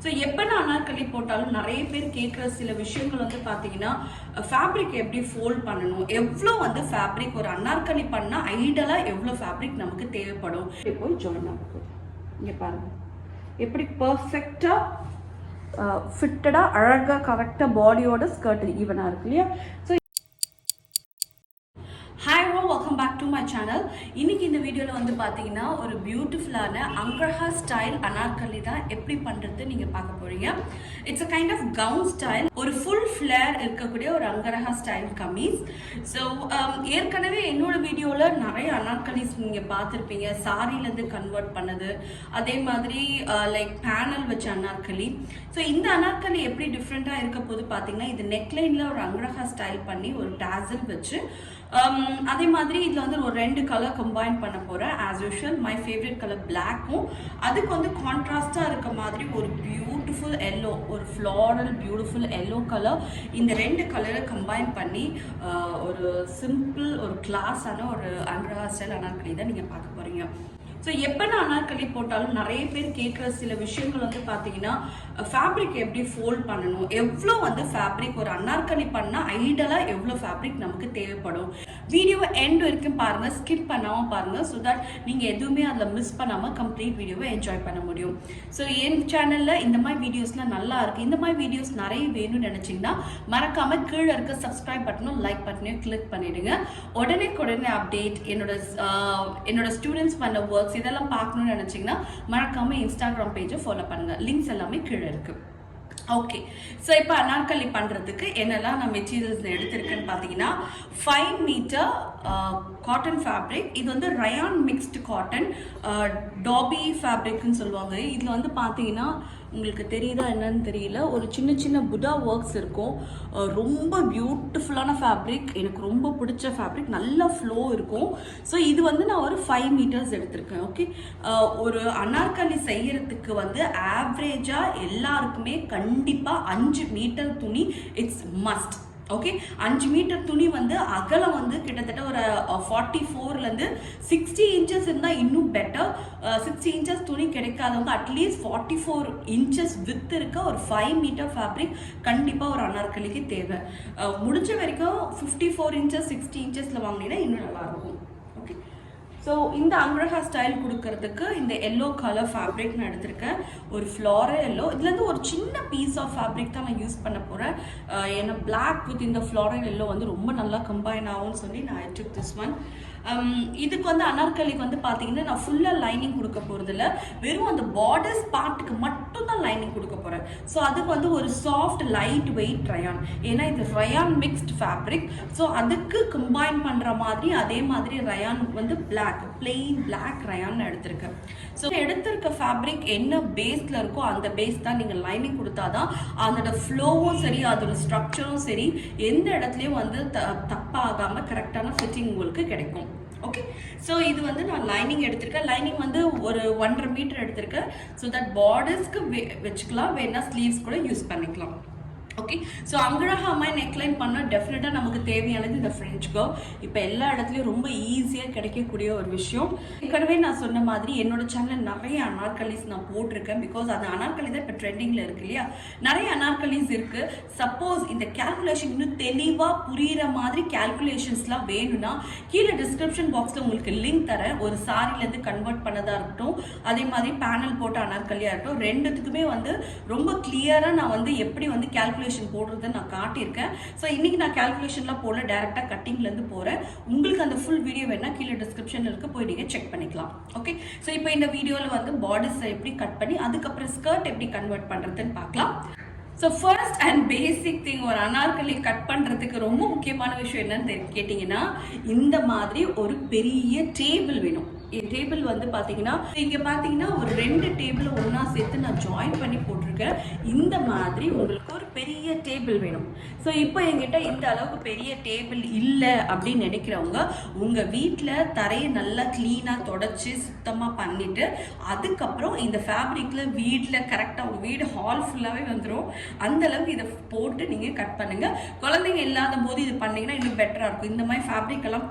So எப்போ நான் அனார்கலி போட்டாலும் நிறைய பேர் கேட்குற சில விஷயங்கள் வந்து பார்த்தீங்கன்னா ஃபேப்ரிக் எப்படி ஃபோல்ட் பண்ணணும், எவ்வளோ வந்து ஃபேப்ரிக் ஒரு அனார்கலி பண்ணால் ஐடலாக எவ்வளோ ஃபேப்ரிக் நமக்கு தேவைப்படும். போய் ஜாயின் ஆகும். இங்கே பாருங்கள் எப்படி பர்ஃபெக்டாக ஃபிட்டடாக அழகாக கரெக்டாக பாடியோட ஸ்கர்ட் ஈவனாக இருக்கு இல்லையா. So hi bro, welcome back to my channel. இன்னைக்கு இந்த வீடியோவில் வந்து பார்த்தீங்கன்னா ஒரு பியூட்டிஃபுல்லான அங்கரஹா ஸ்டைல் அனார்கலி தான் எப்படி பண்ணுறது நீங்கள் பார்க்க போகிறீங்க. It's a kind of gown style, ஒரு ஃபுல் ஃப்ளேர் இருக்கக்கூடிய ஒரு அங்கரஹா ஸ்டைல் கமீஸ். ஸோ ஏற்கனவே என்னோட வீடியோவில் நிறைய அனார்கலிஸ் நீங்கள் பார்த்துருப்பீங்க, சாரிலேருந்து கன்வெர்ட் பண்ணது, அதே மாதிரி லைக் பேனல் வச்ச அனார்கலி. ஸோ இந்த அனார்கலி எப்படி டிஃப்ரெண்ட்டாக இருக்க போது பார்த்தீங்கன்னா, இது நெக்லைனில் ஒரு அங்கரஹா ஸ்டைல் பண்ணி ஒரு டாசல் வச்சு, அதே மாதிரி இதில் வந்து ஒரு 2 கலர் கம்பைன் பண்ண போகிறேன். As usual my favourite colour பிளாக்கும், அதுக்கு வந்து கான்ட்ராஸ்டாக இருக்க மாதிரி ஒரு பியூட்டிஃபுல் எல்லோ, ஒரு ஃப்ளாரல் பியூட்டிஃபுல் எல்லோ கலர். இந்த 2 கலரை கம்பைன் பண்ணி ஒரு சிம்பிள் ஒரு கிளாஸான ஒரு அங்கரஹா ஸ்டைல் அனார்கலி தான் நீங்கள் பார்க்க போகிறீங்க. ஸோ எப்போ நான் அனார்கலி போட்டாலும் நிறைய பேர் கேட்குற சில விஷயங்கள் வந்து பார்த்தீங்கன்னா ஃபேப்ரிக் எப்படி ஃபோல்ட் பண்ணணும், எவ்வளோ வந்து ஃபேப்ரிக் ஒரு அனார்கலி பண்ணால் ஐடலாக எவ்வளோ ஃபேப்ரிக் நமக்கு தேவைப்படும். வீடியோவை எண்ட் வரைக்கும் பாருங்கள், ஸ்கிப் பண்ணாமல் பாருங்கள். ஸோ தட் நீங்கள் எதுவுமே அதில் மிஸ் பண்ணாமல் கம்ப்ளீட் வீடியோவை என்ஜாய் பண்ண முடியும். ஸோ என் சேனலில் இந்த மாதிரி வீடியோஸ்லாம் நல்லா இருக்குது. இந்த மாதிரி வீடியோஸ் நிறைய வேணும்னு நினச்சிங்கன்னா மறக்காமல் கீழே இருக்க சப்ஸ்கிரைப் பட்டனும் லைக் பட்டனையும் கிளிக் பண்ணிவிடுங்க. உடனே அப்டேட் என்னோட ஸ்டூடெண்ட்ஸ் பண்ண ஒர்க்ஸ் இதெல்லாம் பார்க்கணும்னு நினைச்சீங்கன்னா மறக்காம இன்ஸ்டாகிராம் பேஜை ஃபாலோ பண்ணுங்க. லிங்க்ஸ் எல்லாமே கீழே இருக்கு. ஓகே, ஸோ இப்போ அனார்கலி பண்ணுறதுக்கு என்னெல்லாம் நான் மெட்டீரியல்ஸ் எடுத்திருக்கேன்னு பார்த்தீங்கன்னா 5 மீட்டர் காட்டன் ஃபேப்ரிக். இது வந்து ரயான் மிக்ஸ்டு காட்டன், டாபி ஃபேப்ரிக்னு சொல்லுவாங்க. இதில் வந்து பார்த்தீங்கன்னா உங்களுக்கு தெரியுதா என்னன்னு தெரியல, ஒரு சின்ன சின்ன புடா ஒர்க்ஸ் இருக்கும். ரொம்ப பியூட்டிஃபுல்லான ஃபேப்ரிக், எனக்கு ரொம்ப பிடிச்ச ஃபேப்ரிக், நல்ல ஃப்ளோ இருக்கும். ஸோ இது வந்து நான் ஒரு 5 மீட்டர்ஸ் எடுத்திருக்கேன். ஓகே, ஒரு அனார்கலி செய்யறதுக்கு வந்து ஆவரேஜாக எல்லாருக்குமே கண்டிப்பாக 5 மீட்டர் துணி இட்ஸ் மஸ்ட். ஓகே, 5 மீட்டர் துணி வந்து அகலம் வந்து கிட்டத்தட்ட ஒரு 44லேருந்து 60 இன்ச்சஸ் இருந்தால் இன்னும் பெட்டர். 60 இன்ச்சஸ் துணி கிடைக்காதவங்க அட்லீஸ்ட் 44 இன்ச்சஸ் வித் இருக்க ஒரு 5 மீட்டர் ஃபேப்ரிக் கண்டிப்பாக ஒரு அனார்கலிக்கு தேவை. முடிஞ்ச வரைக்கும் 54 இன்ச்சஸ் 60 இன்ச்சஸில் வாங்கினீங்கன்னா இன்னும் நல்லாயிருக்கும். ஓகே, ஸோ இந்த அங்கரஹா ஸ்டைல் கொடுக்கறதுக்கு இந்த எல்லோ கலர் ஃபேப்ரிக் நான் எடுத்திருக்கேன், ஒரு ஃப்ளாரல் எல்லோ. இதுலேருந்து ஒரு சின்ன பீஸ் ஆஃப் ஃபேப்ரிக் தான் நான் யூஸ் பண்ண போகிறேன். ஏன்னா பிளாக் வித் இந்த ஃப்ளாரல் எல்லோ வந்து ரொம்ப நல்லா கம்பைன் ஆகும்னு சொல்லி நான் ஐ டுக் திஸ் ஒன். இதுக்கு வந்து அனார்கலிக்கு வந்து பார்த்தீங்கன்னா நான் ஃபுல்லாக லைனிங் கொடுக்க போகிறதில்ல, வெறும் அந்த பார்டர்ஸ் பார்ட்டுக்கு மட்டும் தான் லைனிங் கொடுக்க போகிறேன். ஸோ அதுக்கு வந்து ஒரு சாஃப்ட் லைட் வெயிட் ரயான், ஏன்னா இது ரயான் மிக்ஸ்ட் ஃபேப்ரிக். ஸோ அதுக்கு கம்பைன் பண்ணுற மாதிரி அதே மாதிரி ரயான் வந்து பிளாக், பிளெயின் பிளாக் ரயான் எடுத்திருக்கேன். ஸோ எடுத்திருக்க ஃபேப்ரிக் என்ன பேஸில் இருக்கோ அந்த பேஸ் தான் நீங்கள் லைனிங் கொடுத்தாதான் அதோட ஃப்ளோவும் சரி அதோட ஸ்ட்ரக்சரும் சரி எந்த இடத்துலையும் வந்து தப்பாகாமல் கரெக்டான ஃபிட்டிங் உங்களுக்கு கிடைக்கும். ஓகே, ஸோ இது வந்து நான் லைனிங் எடுத்திருக்கேன். லைனிங் வந்து ஒரு 1.5 மீட்டர் எடுத்திருக்கேன். ஸோ தட் பார்டர்ஸ்க்கு வச்சுக்கலாம், வேணா ஸ்லீவ்ஸ் கூட யூஸ் பண்ணிக்கலாம். ஓகே, ஸோ அங்கரஹா மாதிரி நெக்லைன் பண்ணால் டெஃபினட்டாக நமக்கு தேவையானது இந்த ஃப்ரெஞ்ச் கர்வ். இப்போ எல்லா இடத்துலையும் ரொம்ப ஈஸியாக கிடைக்கக்கூடிய ஒரு விஷயம். ஏற்கனவே நான் சொன்ன மாதிரி என்னோட சேனலில் நிறைய அனார்கலிஸ் நான் போட்டிருக்கேன். பிகாஸ் அந்த அனார்கலி தான் இப்போ ட்ரெண்டிங்கில் இருக்கு இல்லையா, நிறைய அனார்கலிஸ் இருக்குது. சப்போஸ் இந்த கேல்குலேஷன் இன்னும் தெளிவாக புரிகிற மாதிரி கேல்குலேஷன்ஸ்லாம் வேணும்னா கீழே டிஸ்கிரிப்ஷன் பாக்ஸில் உங்களுக்கு லிங்க் தரேன். ஒரு சாரிலேருந்து கன்வெர்ட் பண்ணதாக இருக்கட்டும், அதே மாதிரி பேனல் போட்ட அனார்கலியாக இருக்கட்டும், ரெண்டுத்துக்குமே வந்து ரொம்ப கிளியராக நான் வந்து எப்படி வந்து கேல்குலேஷன் போடுறதை நான் காட்டியிருக்கேன். ஸோ இன்னைக்கு நான் கேல்குலேஷன்லாம் போல டைரக்டாக கட்டிங்லேருந்து போகிறேன். உங்களுக்கு அந்த ஃபுல் வீடியோ வேணா கீழே டிஸ்கிரிப்ஷனில் இருக்க போய் நீங்கள் செக் பண்ணிக்கலாம். ஓகே, ஸோ இப்போ இந்த வீடியோவில் வந்து பார்டர்ஸை எப்படி கட் பண்ணி அதுக்கப்புறம் ஸ்கர்ட் எப்படி கன்வெர்ட் பண்ணுறதுன்னு பார்க்கலாம். So first and basic thing, ஒரு அனார்கலி கட் பண்ணுறதுக்கு ரொம்ப முக்கியமான விஷயம் என்னன்னு கேட்டிங்கன்னா, இந்த மாதிரி ஒரு பெரிய டேபிள் வேணும். டேபிள் வந்து பார்த்தீங்கன்னா இங்கே பார்த்தீங்கன்னா ஒரு 2 டேபிள் ஒன்றா சேர்த்து நான் ஜாயின் பண்ணி போட்டிருக்கேன். இந்த மாதிரி உங்களுக்கு ஒரு பெரிய டேபிள் வேணும். ஸோ இப்போ என்கிட்ட இந்த அளவுக்கு பெரிய டேபிள் இல்லை அப்படின்னு நினைக்கிறவங்க உங்கள் வீட்டில் தரையை நல்லா க்ளீனாக தொடச்சி சுத்தமாக பண்ணிவிட்டு அதுக்கப்புறம் இந்த ஃபேப்ரிக்கில் வீட்டில் கரெக்டாக உங்கள் வீடு ஹால் ஃபுல்லாகவே வந்துடும். அந்த அளவுக்கு இதை போட்டு நீங்கள் கட் பண்ணுங்கள். குழந்தைங்க இல்லாத போது இது பண்ணிங்கன்னா இன்னும் பெட்டராக இருக்கும். இந்த மாதிரி ஃபேப்ரிக் எல்லாம்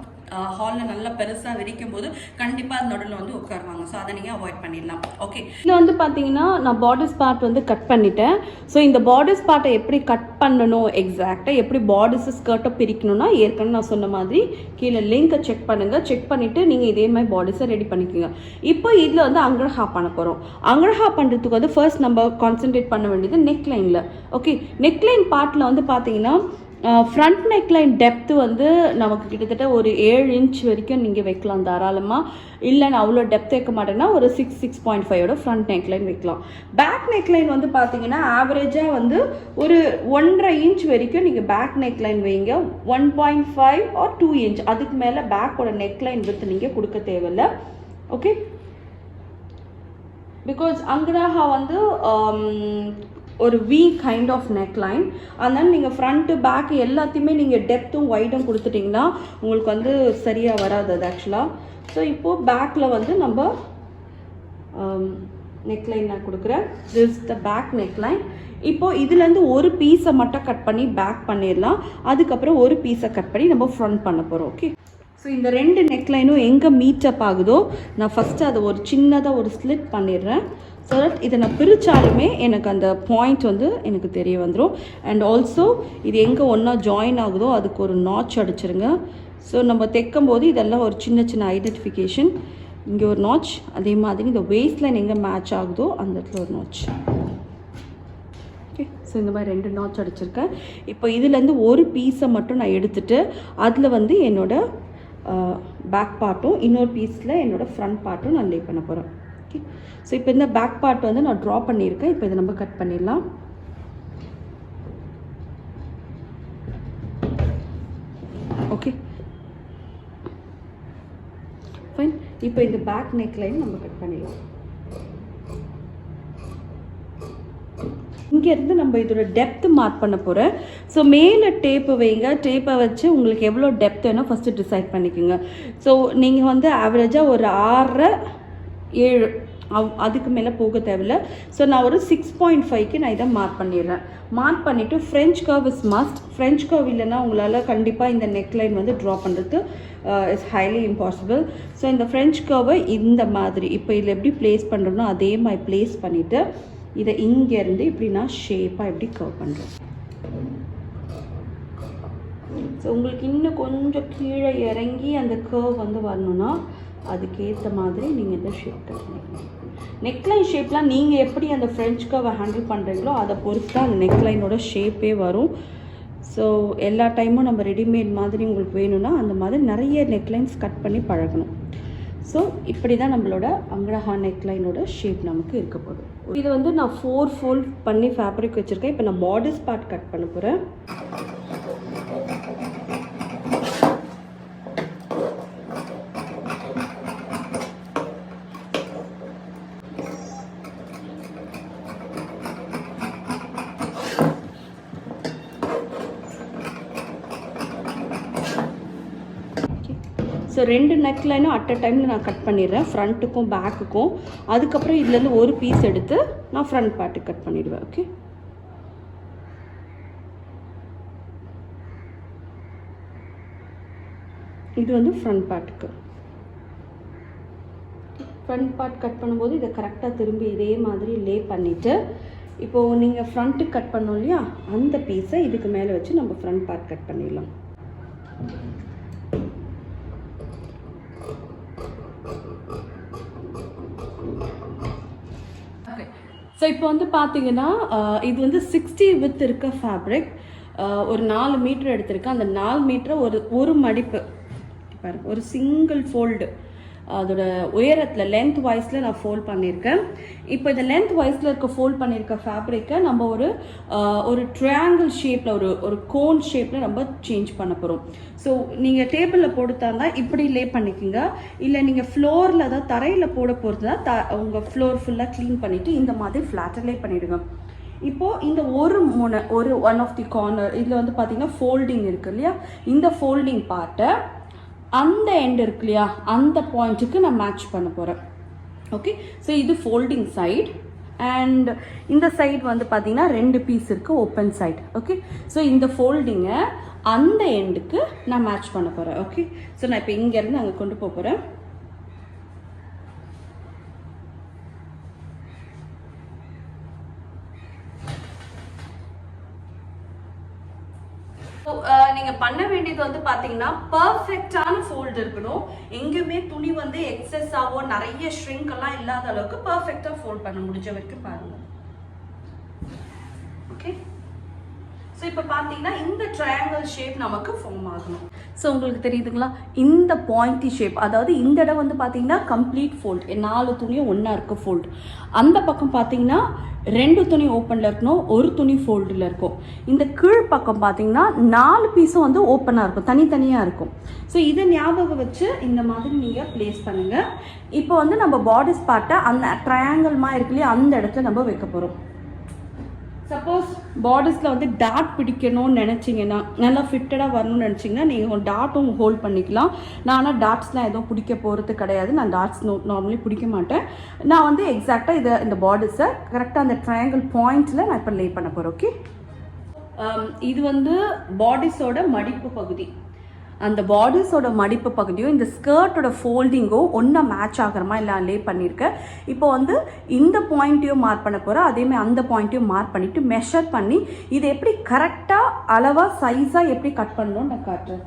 ஹாலில் நல்லா பெருசாக விரிக்கும் போது கண்டிப்பாக அது நடுவில் வந்து உட்காருவாங்க. ஸோ அதை நீங்கள் அவாய்ட் பண்ணிடலாம். ஓகே, இதில் வந்து பார்த்தீங்கன்னா நான் பார்டர்ஸ் பார்ட் வந்து கட் பண்ணிட்டேன். ஸோ இந்த பார்டர்ஸ் பார்ட்டை எப்படி கட் பண்ணணும், எக்ஸாக்டாக எப்படி பார்டர்ஸ் ஸ்கர்ட்டை பிரிக்கணும்னா ஏற்கனவே நான் சொன்ன மாதிரி கீழே லிங்கை செக் பண்ணுங்கள். செக் பண்ணிவிட்டு நீங்கள் இதே மாதிரி பார்டர்ஸை ரெடி பண்ணிக்கோங்க. இப்போ இதில் வந்து அங்கர்ஹா பண்ண போகிறோம். அங்கர்ஹா பண்ணுறதுக்கு வந்து ஃபர்ஸ்ட் நம்ம கான்சென்ட்ரேட் பண்ண வேண்டியது நெக் லைனில். ஓகே, நெக் லைன் பார்ட்டில் வந்து பார்த்தீங்கன்னா ஃப்ரண்ட் நெக் லைன் டெப்த்து வந்து நமக்கு கிட்டத்தட்ட ஒரு 7 இன்ச் வரைக்கும் நீங்கள் வைக்கலாம் தாராளமாக. இல்லை நான் அவ்வளோ டெப்த் வைக்க மாட்டேன்னா ஒரு 6.5 ஃப்ரண்ட் நெக் லைன் வைக்கலாம். பேக் நெக் லைன் வந்து பார்த்தீங்கன்னா ஆவரேஜாக வந்து ஒரு 1.5 இன்ச் வரைக்கும் நீங்கள் பேக் நெக் லைன் வைங்க. 1.5 or 2 இன்ச் அதுக்கு மேலே பேக்கோட நெக் லைன் வித்து நீங்கள் கொடுக்க தேவையில்லை. ஓகே, பிகாஸ் அங்கராஹா வந்து ஒரு V kind of neck line. அதனால் நீங்கள் ஃப்ரண்ட்டு பேக் எல்லாத்தையுமே நீங்கள் டெப்த்தும் வைடும் கொடுத்துட்டிங்கன்னா உங்களுக்கு வந்து சரியாக வராது அது ஆக்சுவலாக. ஸோ இப்போது பேக்கில் வந்து நம்ம நெக் லைன் நான் கொடுக்குறேன். This the back neck line. இப்போது இதுலேருந்து ஒரு பீஸை மட்டும் கட் பண்ணி பேக் பண்ணிடலாம். அதுக்கப்புறம் ஒரு பீஸை கட் பண்ணி நம்ம ஃப்ரண்ட் பண்ண போகிறோம். ஓகே, ஸோ இந்த 2 நெக் லைனும் எங்கே மீட்டப் ஆகுதோ நான் ஃபஸ்ட்டு அதை ஒரு சின்னதாக ஒரு ஸ்லிட் பண்ணிடுறேன். ஸோ தட் இதை நான் பிரித்தாலுமே எனக்கு அந்த பாயிண்ட் வந்து எனக்கு தெரிய வந்துடும். அண்ட் ஆல்சோ இது எங்கே ஒன்றா ஜாயின் ஆகுதோ அதுக்கு ஒரு நாச் அடிச்சிருங்க. ஸோ நம்ம தைக்கும் போது இதெல்லாம் ஒரு சின்ன சின்ன ஐடென்டிஃபிகேஷன். இங்கே ஒரு நாச், அதே மாதிரி இந்த வேஸ்ட் லைன் எங்கே மேட்ச் ஆகுதோ அந்த இடத்துல ஒரு நாச். ஓகே, ஸோ இந்த மாதிரி 2 நாச் அடிச்சிருக்கேன். இப்போ இதுலேருந்து ஒரு பீஸை மட்டும் நான் எடுத்துகிட்டு அதில் வந்து என்னோடய பேக் பார்ட்டும் இன்னொரு பீஸில் என்னோடய ஃப்ரண்ட் பார்ட்டும் நான் லே பண்ண போகிறேன். ஓகே, ஸோ இப்போ இந்த பேக் பார்ட் வந்து நான் ட்ரா பண்ணியிருக்கேன். இப்போ இதை நம்ம கட் பண்ணிடலாம். Okay fine. இப்போ இந்த பேக் நெக் லைன் நம்ம கட் பண்ணிடலாம். இங்கேருந்து நம்ம இதோட டெப்த்து மார்க் பண்ண போகிறேன். ஸோ மேலே டேப்பு வைங்க. டேப்பை வச்சு உங்களுக்கு எவ்வளோ டெப்த் வேணும் ஃபஸ்ட்டு டிசைட் பண்ணிக்கோங்க. ஸோ நீங்கள் வந்து ஆவரேஜாக ஒரு 6.5 7 அதுக்கு மேலே போக தேவையில்லை. ஸோ நான் ஒரு 6.5க்கு நான் இதை மார்க் பண்ணிடுறேன். மார்க் பண்ணிவிட்டு French curve is must. French curve இல்லைன்னா உங்களால் கண்டிப்பாக இந்த நெக் லைன் வந்து ட்ரா பண்ணுறது இட்ஸ் ஹைலி இம்பாசிபிள். ஸோ இந்த ஃப்ரெஞ்ச் கர்வை இந்த மாதிரி இப்போ இதில் எப்படி ப்ளேஸ் பண்ணுறோன்னா அதே மாதிரி ப்ளேஸ் பண்ணிவிட்டு இதை இங்கேருந்து இப்படி நான் ஷேப்பாக எப்படி கர்வ் பண்ணுறேன். ஸோ உங்களுக்கு இன்னும் கொஞ்சம் கீழே இறங்கி அந்த கர்வ் வந்து வரணுன்னா அதுக்கேற்ற மாதிரி நீங்கள் இந்த ஷேப் கட் பண்ணிக்கணும். நெக்லைன் ஷேப்லாம் நீங்கள் எப்படி அந்த ஃப்ரெஞ்ச் கர்வை ஹேண்டில் பண்ணுறீங்களோ அதை பொறுத்து தான் அந்த நெக்லைனோட ஷேப்பே வரும். ஸோ எல்லா டைமும் நம்ம ரெடிமேட் மாதிரி உங்களுக்கு வேணும்னா அந்த மாதிரி நிறைய நெக்லைன்ஸ் கட் பண்ணி பழகணும். ஸோ இப்படி தான் நம்மளோட அங்கரஹா நெக்லைனோட ஷேப் நமக்கு இருக்க போகுது. இதை வந்து நான் 4 ஃபோல்ட் பண்ணி ஃபேப்ரிக் வச்சுருக்கேன். இப்போ நான் பார்டர்ஸ் பார்ட் கட் பண்ண போகிறேன். ஸோ 2 நெக் லைனும் அட் அ டைமில் நான் கட் பண்ணிடுறேன், ஃப்ரண்ட்டுக்கும் பேக்குக்கும். அதுக்கப்புறம் இதுலேருந்து ஒரு பீஸ் எடுத்து நான் ஃப்ரண்ட் பார்ட்டுக்கு கட் பண்ணிடுவேன். ஓகே, இது வந்து ஃப்ரண்ட் பார்ட்டுக்கு. ஃப்ரண்ட் பார்ட் கட் பண்ணும்போது இதை கரெக்டாக திரும்பி இதே மாதிரி லே பண்ணிவிட்டு இப்போது நீங்கள் ஃப்ரண்ட்டுக்கு கட் பண்ணோம் இல்லையா அந்த பீஸை இதுக்கு மேலே வச்சு நம்ம ஃப்ரண்ட் பார்ட் கட் பண்ணிடலாம். ஸோ இப்போ வந்து பார்த்தீங்கன்னா இது வந்து 60 வித் இருக்க ஃபேப்ரிக். ஒரு 4 மீட்டர் எடுத்திருக்கேன். அந்த 4 மீட்டரை ஒரு மடிப்பு பாருங்கள், ஒரு சிங்கிள் ஃபோல்டு அதோட உயரத்தில் லென்த் வைஸில் நான் ஃபோல்ட் பண்ணியிருக்கேன். இப்போ இந்த லென்த் வைஸில் இருக்க ஃபோல்ட் பண்ணியிருக்க ஃபேப்ரிக்கை நம்ம ஒரு ட்ரையாங்கிள் ஷேப்பில் ஒரு கோன் ஷேப்பில் நம்ம சேஞ்ச் பண்ண போகிறோம். ஸோ நீங்கள் டேபிளில் போட்டுத்தாங்க இப்படி லே பண்ணிக்கோங்க. இல்லை நீங்கள் ஃப்ளோரில் தான் தரையில் போட போகிறது தான் உங்கள் ஃப்ளோர் ஃபுல்லாக க்ளீன் பண்ணிவிட்டு இந்த மாதிரி ஃப்ளாட்டர் லே பண்ணிவிடுங்க. இப்போது இந்த ஒன் ஆஃப் தி கார்னர் இதில் வந்து பார்த்திங்கன்னா ஃபோல்டிங் இருக்குது இல்லையா, இந்த ஃபோல்டிங் பார்ட்டை அந்த எண்ட் இருக்கு இல்லையா அந்த பாயிண்ட்டுக்கு நான் மேட்ச் பண்ண போகிறேன். ஓகே, ஸோ இது ஃபோல்டிங் சைட். அண்ட் இந்த சைடு வந்து பார்த்தீங்கன்னா 2 பீஸ் இருக்குது ஓப்பன் சைடு. ஓகே, ஸோ இந்த ஃபோல்டிங்கை அந்த எண்டுக்கு நான் மேட்ச் பண்ண போகிறேன். ஓகே, ஸோ நான் இப்போ இங்கேருந்து அங்கே கொண்டு போக போகிறேன். நீங்கள் பண்ண வேண்டியது வந்து பார்த்தீங்கன்னா பர்ஃபெக்டான ஃபோல்டு இருக்கணும். எங்கேயுமே துணி வந்து எக்ஸஸாவோ நிறைய ஷ்ரிங்க் எல்லாம் இல்லாத அளவுக்கு பர்ஃபெக்டாக ஃபோல்ட் பண்ண முடிஞ்ச வரைக்கும் பாருங்கள். ஓகே, ஸோ இப்போ பார்த்தீங்கன்னா இந்த ட்ரையாங்கிள் ஷேப் நமக்கு ஃபார்ம் ஆகணும். ஸோ உங்களுக்கு தெரியுதுங்களா, இந்த பாயிண்டி ஷேப், அதாவது இந்த இடம் வந்து பார்த்தீங்கன்னா கம்ப்ளீட் ஃபோல்ட், 4 துணியும் ஒன்றா இருக்குது ஃபோல்டு. அந்த பக்கம் பார்த்தீங்கன்னா 2 துணி ஓப்பனில் இருக்கணும், 1 துணி ஃபோல்டில் இருக்கும். இந்த கீழ் பக்கம் பார்த்தீங்கன்னா 4 பீஸும் வந்து ஓப்பனாக இருக்கும், தனித்தனியாக இருக்கும். ஸோ இதை ஞாபகம் வச்சு இந்த மாதிரி நீங்கள் ப்ளேஸ் பண்ணுங்கள். இப்போ வந்து நம்ம பாடிஸ் பார்ட்டை அந்த ட்ரையாங்கிள்மா இருக்கு இல்லையா, அந்த இடத்துல நம்ம வைக்க போகிறோம். சப்போஸ் பாடிஸில் வந்து டாட் பிடிக்கணும்னு நினச்சிங்கன்னா, நல்லா ஃபிட்டடாக வரணும்னு நினச்சிங்கன்னா நீங்கள் டாட்டும் ஹோல்ட் பண்ணிக்கலாம். நான் ஆனால் டாட்ஸ்லாம் எதுவும் பிடிக்க போகிறது கிடையாது. நான் டாட்ஸ் நார்மலி பிடிக்க மாட்டேன். நான் வந்து எக்ஸாக்டாக இந்த பாடிஸை கரெக்டாக அந்த ட்ரையாங்கிள் பாயிண்ட்ஸில் நான் இப்போ லே பண்ண போகிறேன். ஓகே, இது வந்து பாடிஸோட மடிப்பு பகுதி. அந்த பாடிஸோட மடிப்பு பகுதியும் இந்த ஸ்கர்ட்டோட ஃபோல்டிங்கும் ஒன்றா மேட்ச் ஆகிற மாதிரி நான் லே பண்ணியிருக்கேன். இப்போ வந்து இந்த பாயிண்ட்டையும் மார்க் பண்ண போகிறேன், அதேமாதிரி அந்த பாயிண்ட்டையும் மார்க் பண்ணிவிட்டு மெஷர் பண்ணி இதை எப்படி கரெக்டாக அளவாக சைஸாக எப்படி கட் பண்ணணும்னு நான் காட்டுறேன்.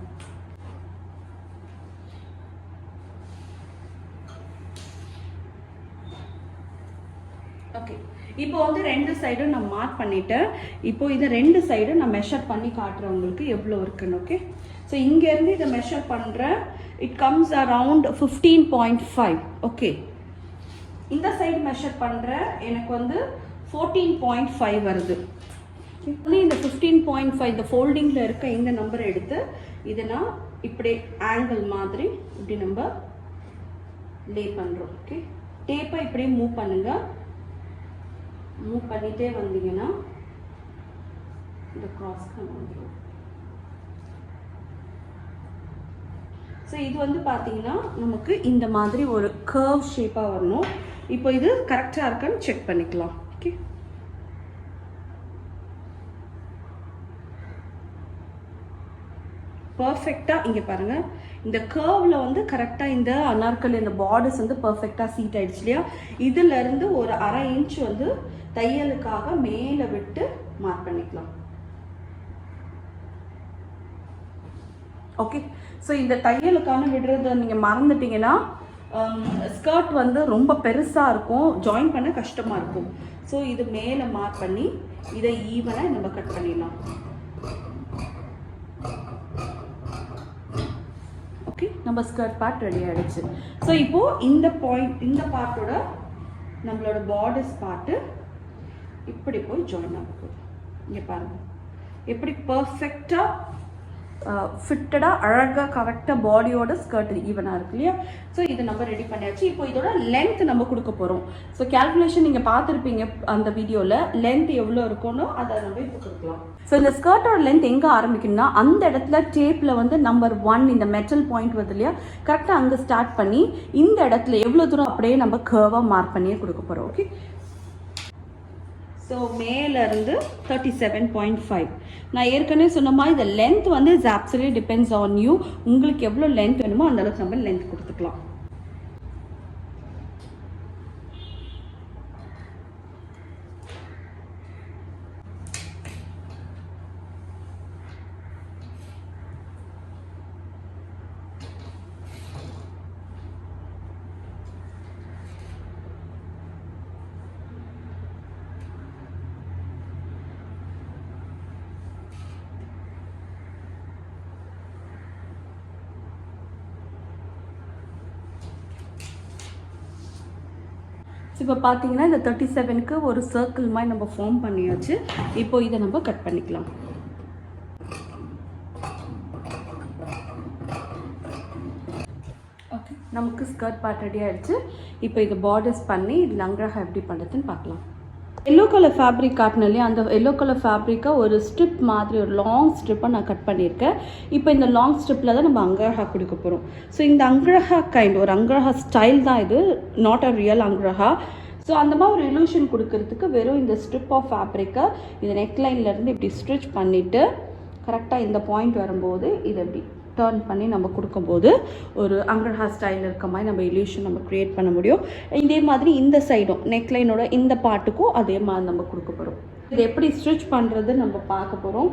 ஓகே, இப்போ வந்து 2 சைடும் நான் மார்க் பண்ணிவிட்டேன். இப்போ இதை 2 சைடும் நான் மெஷர் பண்ணி காட்டுறேன் உங்களுக்கு எவ்வளோ இருக்குன்னு. ஓகே, ஸோ இங்கேருந்து இதை மெஷர் பண்ணுறேன். It comes around 15.5. ஓகே, இந்த சைடு மெஷர் பண்ணுறேன், எனக்கு வந்து 14.5 வருது. இந்த 15.5 இந்த ஃபோல்டிங்கில் இருக்க இந்த நம்பரை எடுத்து இதை நான் இப்படி ஆங்கிள் மாதிரி இப்படி நம்ம லே பண்ணுறோம். ஓகே, டேப்பை இப்படியே மூவ் பண்ணுங்கள். மூவ் பண்ணிகிட்டே வந்தீங்கன்னா இந்த கிராஸ்க்கு வந்துடும். ஸோ இது வந்து பார்த்தீங்கன்னா நமக்கு இந்த மாதிரி ஒரு கர்வ் ஷேப்பாக வரணும். இப்போ இது கரெக்டாக இருக்கான்னு செக் பண்ணிக்கலாம். ஓகே, பர்ஃபெக்டாக இங்கே பாருங்கள், இந்த கர்வில் வந்து கரெக்டாக இந்த அனார்கலி இந்த பார்டர்ஸ் வந்து பர்ஃபெக்டாக சீட் ஆகிடுச்சு இல்லையா. இதிலேருந்து ஒரு 1/2 இன்ச் வந்து தையலுக்காக மேலே விட்டு மார்க் பண்ணிக்கலாம். ஓகே, ஸோ இந்த தையலுக்கான விடுறத நீங்கள் மறந்துட்டீங்கன்னா ஸ்கர்ட் வந்து ரொம்ப பெருசாக இருக்கும், ஜாயின் பண்ண கஷ்டமாக இருக்கும். ஸோ இது மேலே மார்க் பண்ணி இதை ஈவனாக நம்ம கட் பண்ணிடலாம். ஓகே, நம்ம ஸ்கர்ட் பார்ட் ரெடி ஆகிடுச்சு. ஸோ இப்போது இந்த பார்ட்டோட நம்மளோட பார்டர்ஸ் பார்ட்டு இப்படி போய் ஜாயின் ஆகும். இங்கே பாருங்கள் எப்படி பர்ஃபெக்டாக ஃபிட்டடாக அழகாக கரெக்டாக பாடியோட ஸ்கர்ட் ஈவனாக இருக்கு இல்லையா. ஸோ இதை நம்ம ரெடி பண்ணியாச்சு. இப்போ இதோட லென்த் நம்ம கொடுக்க போகிறோம். ஸோ கேல்குலேஷன் நீங்கள் பார்த்துருப்பீங்க அந்த வீடியோவில், லென்த் எவ்வளோ இருக்கும்னோ அதை நம்ம இப்போ கொடுக்கலாம். ஸோ இந்த ஸ்கர்ட்டோட லென்த் எங்கே ஆரம்பிக்கணும்னா அந்த இடத்துல டேப்பில் வந்து நம்பர் 1 இந்த மெட்டல் பாயிண்ட் வருது இல்லையா, கரெக்டாக அங்கே ஸ்டார்ட் பண்ணி இந்த இடத்துல எவ்வளோ தூரம் அப்படியே நம்ம கர்வாக மார்க் பண்ணியே கொடுக்க போகிறோம். ஓகே, ஸோ மேலேருந்து 37.5. நான் ஏற்கனவே சொன்ன மாதிரி இந்த லென்த் வந்து it's absolutely depends on you. உங்களுக்கு எவ்வளோ லென்த் வேணுமோ அந்த அளவுக்கு நம்ம லென்த் கொடுத்துக்கலாம். இப்போ பார்த்தீங்கன்னா இந்த 37க்கு ஒரு சர்க்கிள் மாதிரி நம்ம ஃபார்ம் பண்ணியாச்சு. இப்போ இதை நம்ம கட் பண்ணிக்கலாம். ஓகே, நமக்கு ஸ்கர்ட் பார்ட் ரெடி ஆகிடுச்சு. இப்போ இது பார்டர்ஸ் பண்ணி இதில் அங்கராக எப்படி பண்ணுறதுன்னு பார்க்கலாம். எல்லோ கலர் ஃபேப்ரிக் காட்டினாலே அந்த எல்லோ கலர் ஃபேப்ரிக்கை ஒரு ஸ்ட்ரிப் மாதிரி ஒரு லாங் ஸ்ட்ரிப்பை நான் கட் பண்ணியிருக்கேன். இப்போ இந்த லாங் ஸ்ட்ரிப்பில் தான் நம்ம அங்கரஹா கொடுக்க போகிறோம். ஸோ இந்த அங்கரஹா கைண்ட் ஒரு அங்கரஹா ஸ்டைல் தான் இது, நாட் அ ரியல் அங்கரஹா. ஸோ அந்த மாதிரி ஒரு இலூஷன் கொடுக்கறதுக்கு வெறும் இந்த ஸ்ட்ரிப் ஆஃப் ஃபேப்ரிக்கை இந்த நெக்லைன்லேருந்து இப்படி ஸ்டிச் பண்ணிவிட்டு கரெக்டாக இந்த பாயிண்ட் வரும்போது இதை இப்படி டர்ன் பண்ணி நம்ம கொடுக்கும்போது ஒரு அங்கர்ஹா ஸ்டைல் இருக்க மாதிரி நம்ம இல்யூஷன் நம்ம க்ரியேட் பண்ண முடியும். இதே மாதிரி இந்த சைடும் நெக்லைனோட இந்த பார்ட்டுக்கும் அதே மாதிரி நம்ம கொடுக்க போகிறோம். இது எப்படி ஸ்டிச் பண்ணுறது நம்ம பார்க்க போகிறோம்.